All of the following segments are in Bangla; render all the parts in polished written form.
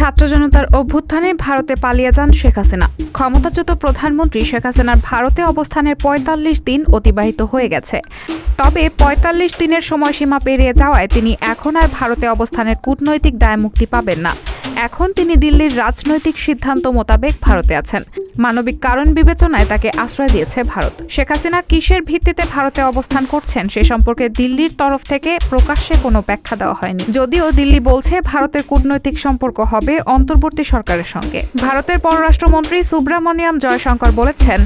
ছাত্র জনতার অভ্যুত্থানে ভারতে পালিয়ে যান শেখ হাসিনা। ক্ষমতাচ্যুত প্রধানমন্ত্রী শেখ হাসিনার ভারতে অবস্থানের ৪৫ দিন অতিবাহিত হয়ে গেছে। তবে ৪৫ দিনের সময়সীমা পেরিয়ে যাওয়ায় তিনি এখন আর ভারতে অবস্থানের কূটনৈতিক দায়মুক্তি পাবেন না। এখন তিনি দিল্লির রাজনৈতিক সিদ্ধান্ত মোতাবেক ভারতে আছেন। মানবিক কারণ বিবেচনায় তাকে আশ্রয় দিয়েছে ভারত। শেখ হাসিনা কিসের ভিত্তিতে ভারতে অবস্থান করছেন সে সম্পর্কে দিল্লির তরফ থেকে প্রকাশ্যে কোনো ব্যাখ্যা দেওয়া হয়নি। যদিও দিল্লি বলছে ভারতের কূটনৈতিক সম্পর্ক হবে অন্তর্বর্তী সরকারের সঙ্গে। ভারতের পররাষ্ট্রমন্ত্রী সুব্রামনিয়াম জয়শঙ্কর বলেছেন,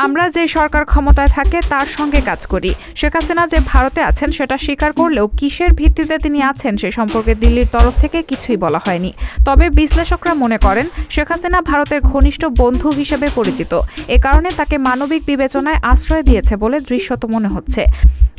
আমরা যে সরকার ক্ষমতায় থাকে তার সঙ্গে কাজ করি। শেখ হাসিনা যে ভারতে আছেন সেটা স্বীকার করলেও কিসের ভিত্তিতে তিনি আছেন সে সম্পর্কে দিল্লির তরফ থেকে কিছুই বলা হয়নি। তবে বিশ্লেষকরা মনে করেন শেখ হাসিনা ভারতের ঘনিষ্ঠ বন্ধু হিসেবে পরিচিত। এ কারণে তাকে মানবিক বিবেচনায় আশ্রয় দিয়েছে বলে দৃশ্যত মনে হচ্ছে।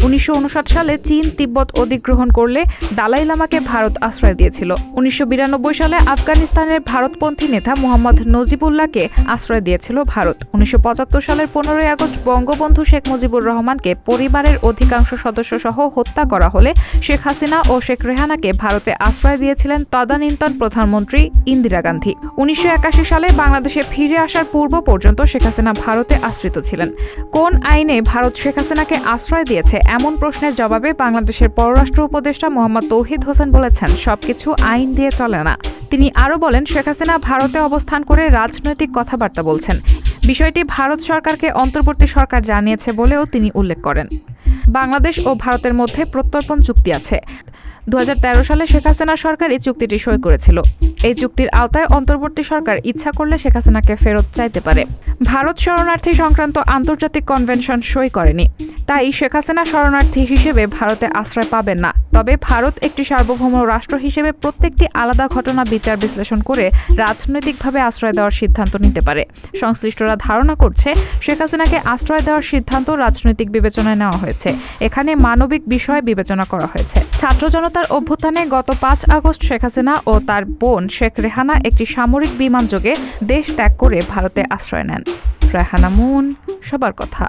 ১৯৫৯ সালে চীন তিব্বত অধিগ্রহণ করলে দালাই লামাকে ভারত আশ্রয় দিয়েছিল। ১৯৯২ সালে আফগানিস্তানের ভারতপন্থী নেতা মোহাম্মদ নজিবুল্লাহকে আশ্রয় দিয়েছিল ভারত। ১৯৭৫ সালের ১৫ই আগস্ট বঙ্গবন্ধু শেখ মুজিবুর রহমানকে পরিবারের অধিকাংশ সদস্য সহ হত্যা করা হলে শেখ হাসিনা ও শেখ রেহানাকে ভারতে আশ্রয় দিয়েছিলেন তদানীন্তন প্রধানমন্ত্রী ইন্দিরা গান্ধী। ১৯৮১ সালে বাংলাদেশে ফিরে আসার পূর্ব পর্যন্ত শেখ হাসিনা ভারতে আশ্রিত ছিলেন। কোন আইনে ভারত শেখ হাসিনাকে আশ্রয় দিয়েছে এমন প্রশ্নের জবাবে বাংলাদেশের পররাষ্ট্র উপদেষ্টা মোহাম্মদ তৌহিদ হোসেন বলেছেন, সবকিছু আইন দিয়ে চলে না। তিনি আরও বলেন, শেখ হাসিনা ভারতে অবস্থান করে রাজনৈতিক কথাবার্তা বলছেন। বিষয়টি ভারত সরকারকে অন্তর্বর্তী সরকার জানিয়েছে বলেও তিনি উল্লেখ করেন। বাংলাদেশ ও ভারতের মধ্যে প্রত্যর্পণ চুক্তি আছে। ২০১৩ সালে শেখ হাসিনা সরকার এই চুক্তিটি সই করেছিল। এই চুক্তির আওতায় অন্তর্বর্তী সরকার ইচ্ছা করলে শেখ হাসিনাকে ফেরত চাইতে পারে। ভারত শরণার্থী সংক্রান্ত আন্তর্জাতিক কনভেনশন সই করেনি, তাই শেখ হাসিনা শরণার্থী হিসেবে ভারতে আশ্রয় পাবেন না। তবে ভারত একটি সার্বভৌম রাষ্ট্র হিসেবে প্রত্যেকটি আলাদা ঘটনা বিচার বিশ্লেষণ করে রাজনৈতিকভাবে আশ্রয় দেওয়ার সিদ্ধান্ত নিতে পারে। সংশ্লিষ্টরা ধারণা করছে শেখ হাসিনাকে আশ্রয় দেওয়ার সিদ্ধান্ত রাজনৈতিক বিবেচনায় নেওয়া হয়েছে। এখানে মানবিক বিষয় বিবেচনা করা হয়েছে। ছাত্র জনতার অভ্যুত্থানে গত ৫ আগস্ট শেখ হাসিনা ও তার বোন শেখ রেহানা একটি সামরিক বিমান যোগে দেশ ত্যাগ করে ভারতে আশ্রয় নেন। রেহানা মুন, সবার কথা।